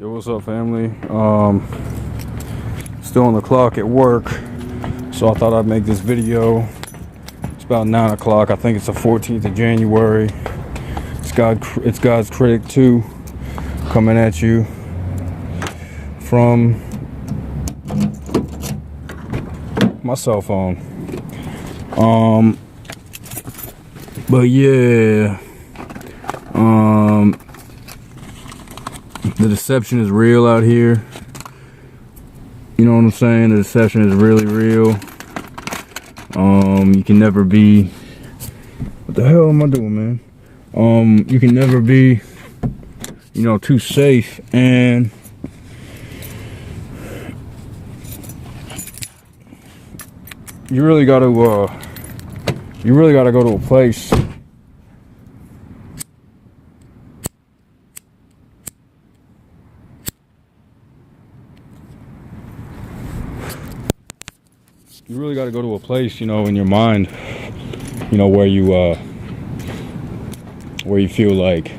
Yo, what's up, family? Still on the clock at work, so I thought I'd make this video. It's about 9 o'clock. I think it's the 14th of January. It's God's Critic 2 coming at you from my cell phone. But yeah, the deception is real out here. You know what I'm saying? The deception is really real. You can never be... What the hell am I doing, man? You can never be, too safe, and you really gotta go to a place in your mind, where you feel like,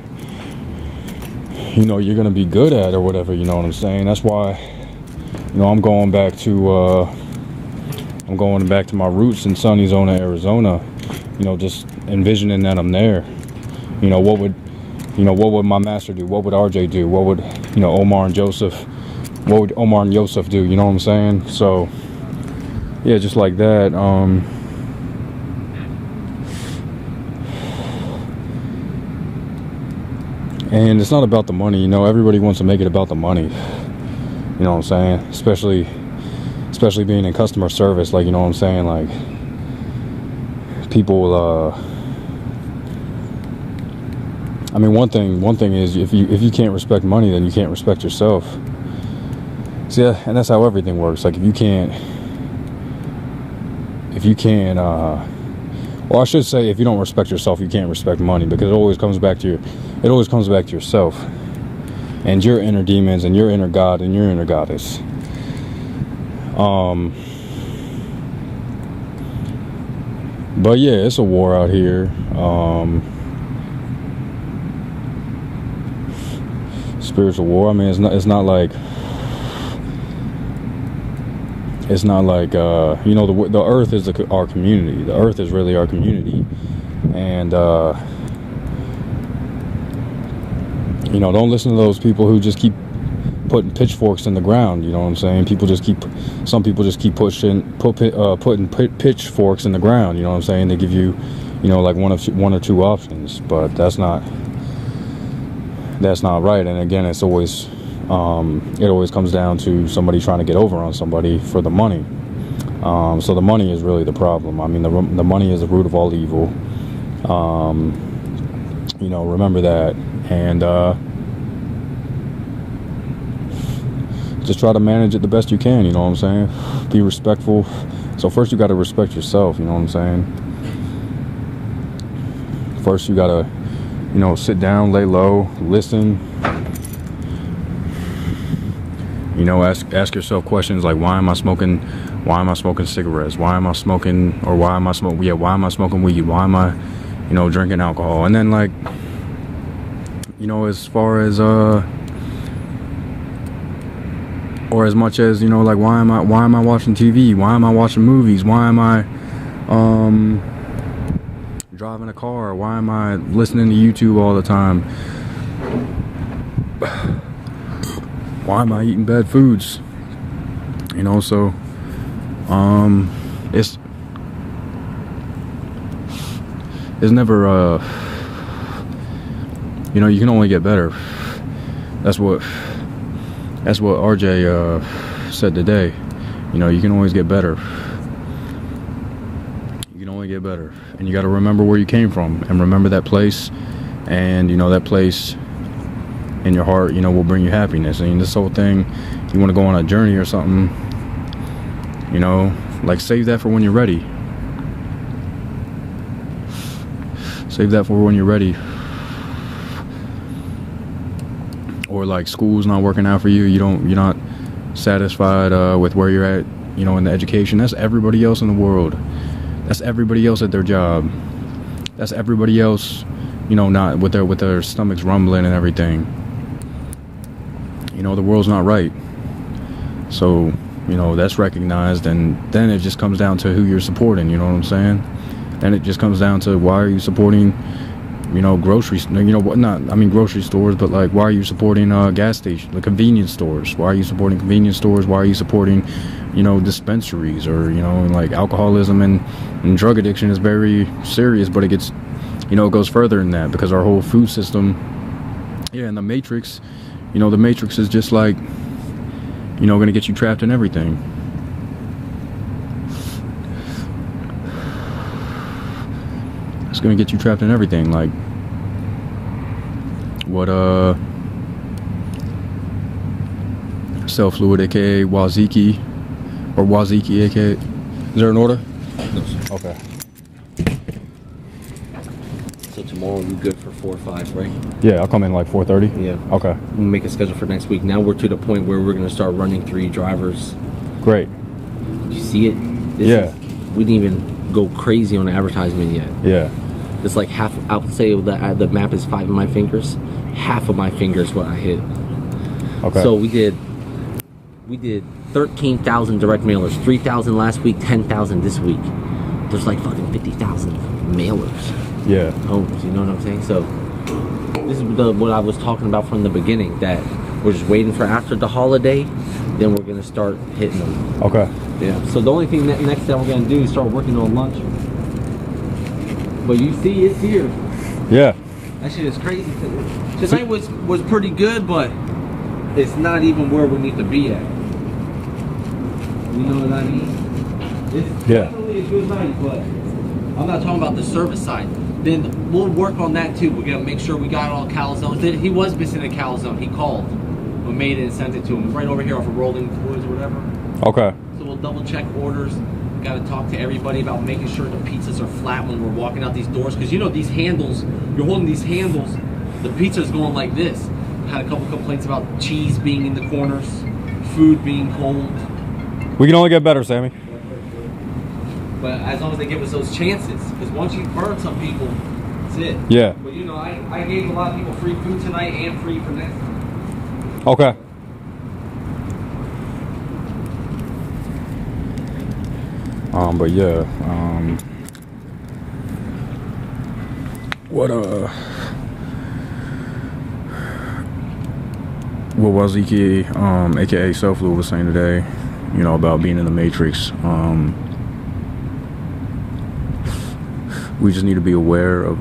you're gonna be good at or whatever, you know what I'm saying? That's why, I'm going back to my roots in sunny Zona, Arizona, just envisioning that I'm there. What would my master do? What would RJ do? What would, Omar and Yosef do? You know what I'm saying? So, yeah, just like that. And it's not about the money, everybody wants to make it about the money. You know what I'm saying? Especially being in customer service, like, you know what I'm saying? Like, people, one thing is, if you can't respect money, then you can't respect yourself. So, yeah, and that's how everything works. Like, if you can't, well, I should say, if you don't respect yourself, you can't respect money, because it always comes back to yourself and your inner demons and your inner God and your inner goddess. But yeah, it's a war out here. Spiritual war. I mean, it's not like the earth is our community. The earth is really our community, and don't listen to those people who just keep putting pitchforks in the ground. You know what I'm saying? Some people just keep putting pitchforks in the ground. You know what I'm saying? They give you, like one or two options, but that's not right. And again, it always comes down to somebody trying to get over on somebody for the money. So the money is really the problem. I mean, the money is the root of all evil. Remember that, and just try to manage it the best you can. You know what I'm saying? Be respectful. So first you got to respect yourself. You know what I'm saying? First you got to, sit down, lay low, listen. Ask yourself questions like, why am I smoking cigarettes? Why am I smoking weed? Why am I, drinking alcohol? And then, like, as far as, or as much as, like, why am I watching TV? Why am I watching movies? Why am I, driving a car? Why am I listening to YouTube all the time? Why am I eating bad foods? So it's never you can only get better. That's what RJ said today. You can always get better. You can only get better, and you got to remember where you came from, and remember that place, and that place in your heart, will bring you happiness. I mean, this whole thing, you want to go on a journey or something, like, save that for when you're ready. Save that for when you're ready. Or, like, school's not working out for you, you're not satisfied with where you're at, in the education. That's everybody else in the world. That's everybody else at their job. That's everybody else, not with their stomachs rumbling and everything. you know, the world's not right. So, you know, that's recognized, and then it just comes down to who you're supporting, you know what I'm saying? Then it just comes down to, why are you supporting, you know, grocery stores, but like, why are you supporting gas stations, the convenience stores? Why are you supporting convenience stores? Why are you supporting, you know, dispensaries? Or, you know, like, alcoholism and drug addiction is very serious, but it gets, you know, it goes further than that, because our whole food system, and the Matrix, you know, the Matrix is just like, you know, gonna get you trapped in everything. It's gonna get you trapped in everything. Like, what Self-Fluid, aka Waziki, or Waziki, aka, is there an order? No, sir. Okay. So tomorrow you good for 4 or 5, right? Yeah, I'll come in like 4:30. Yeah. Okay. We'll make a schedule for next week. Now we're to the point where we're gonna start running 3 drivers. Great. You see it? We didn't even go crazy on advertisement yet. Yeah. It's like half. I would say the map is 5 of my fingers. Half of my fingers what I hit. Okay. So we did 13,000 direct mailers. 3,000 last week. 10,000 this week. There's like fucking 50,000 mailers. Yeah. Homes. You know what I'm saying? So this is what I was talking about from the beginning. That we're just waiting for after the holiday. Then we're gonna start hitting them. Okay. Yeah. So the only thing next that we're gonna do is start working on lunch. But you see, it's here. Yeah. That shit is crazy. Tonight was pretty good, but it's not even where we need to be at. You know what I mean? It's definitely a good night, but I'm not talking about the service side. Then we'll work on that too. We're gonna make sure we got all calzones. He was missing a calzone. He called. We made it and sent it to him. Right over here off of Rolling Woods or whatever. Okay. So we'll double check orders. Got to talk to everybody about making sure the pizzas are flat when we're walking out these doors, because you know these handles, you're holding these handles, the pizza's going like this. Had a couple complaints about cheese being in the corners, food being cold. We can only get better, Sammy. But as long as they give us those chances, because once you burn some people, that's it. Yeah. But you know, I gave a lot of people free food tonight and free for next time. Okay. But yeah, what Waziki, aka Self-Fluid, was saying today, you know, about being in the Matrix. We just need to be aware of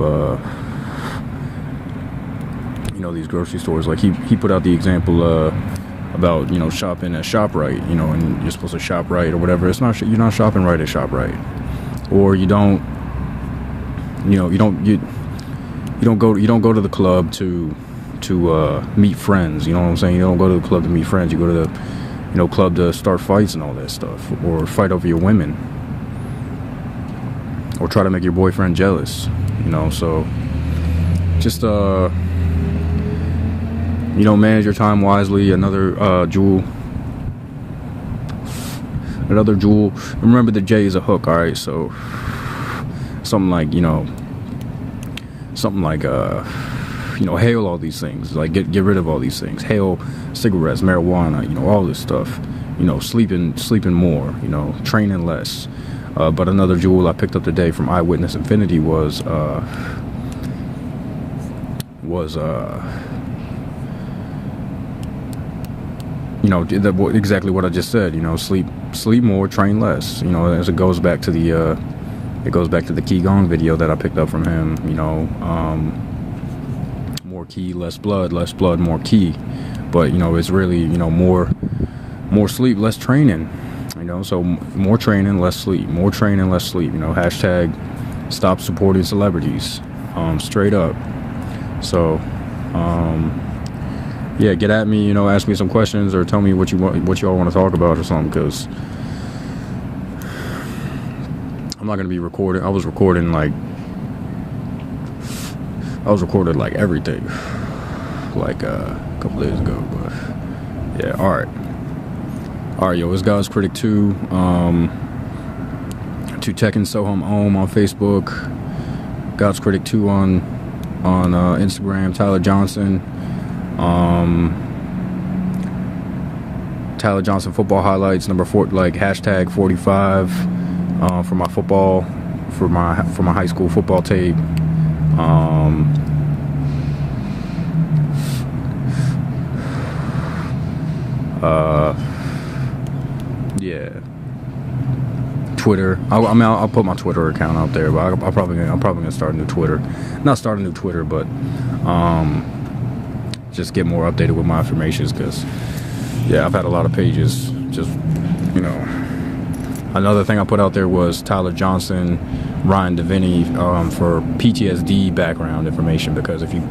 you know, these grocery stores. Like he put out the example about, you know, shopping at ShopRite, you know, and you're supposed to shop right or whatever. It's not, you're not shopping right at ShopRite, or you don't, you know, you don't go to the club to meet friends. You know what I'm saying? You don't go to the club to meet friends. You go to the, you know, club to start fights and all that stuff, or fight over your women, or try to make your boyfriend jealous. You know, so just you know, manage your time wisely. Another jewel. Remember, the J is a hook. All right, so something like, you know, hail all these things. Like get rid of all these things. Hail cigarettes, marijuana, you know, all this stuff. You know, sleeping more. You know, training less. But another jewel I picked up today from Eyewitness Infinity was you know, exactly what I just said. You know, sleep more, train less. You know, as it goes back to the Qigong video that I picked up from him. You know, more ki, less blood, more ki. But you know, it's really, you know, more sleep, less training. You know, so more training, less sleep. More training, less sleep. You know, hashtag stop supporting celebrities. Straight up. So, yeah, get at me, you know, ask me some questions, or tell me what y'all want to talk about or something, because I'm not gonna be recording. I was recorded like everything like a couple days ago, but yeah. All right, yo, it's God's Critic 2, to Tekken Soham Om on Facebook, God's Critic 2 on Instagram, Tyler Johnson. Tyler Johnson football highlights number 4, like hashtag 45 for my football, for my high school football tape. Yeah. Twitter. I'll put my Twitter account out there, but I'm probably gonna start a new Twitter. Not start a new Twitter, but just get more updated with my informations, because yeah, I've had a lot of pages. Just, you know, another thing I put out there was Tyler Johnson, Ryan DeVinny for PTSD background information, because if you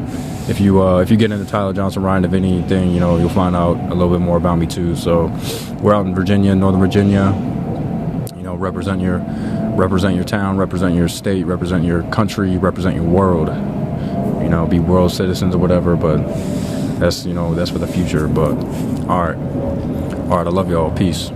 get into Tyler Johnson, Ryan DeVinny thing, you know, you'll find out a little bit more about me too. So we're out in Virginia, Northern Virginia. You know, represent your town, represent your state, represent your country, represent your world. You know, be world citizens or whatever. But that's, you know, that's for the future. But all right, I love y'all. Peace.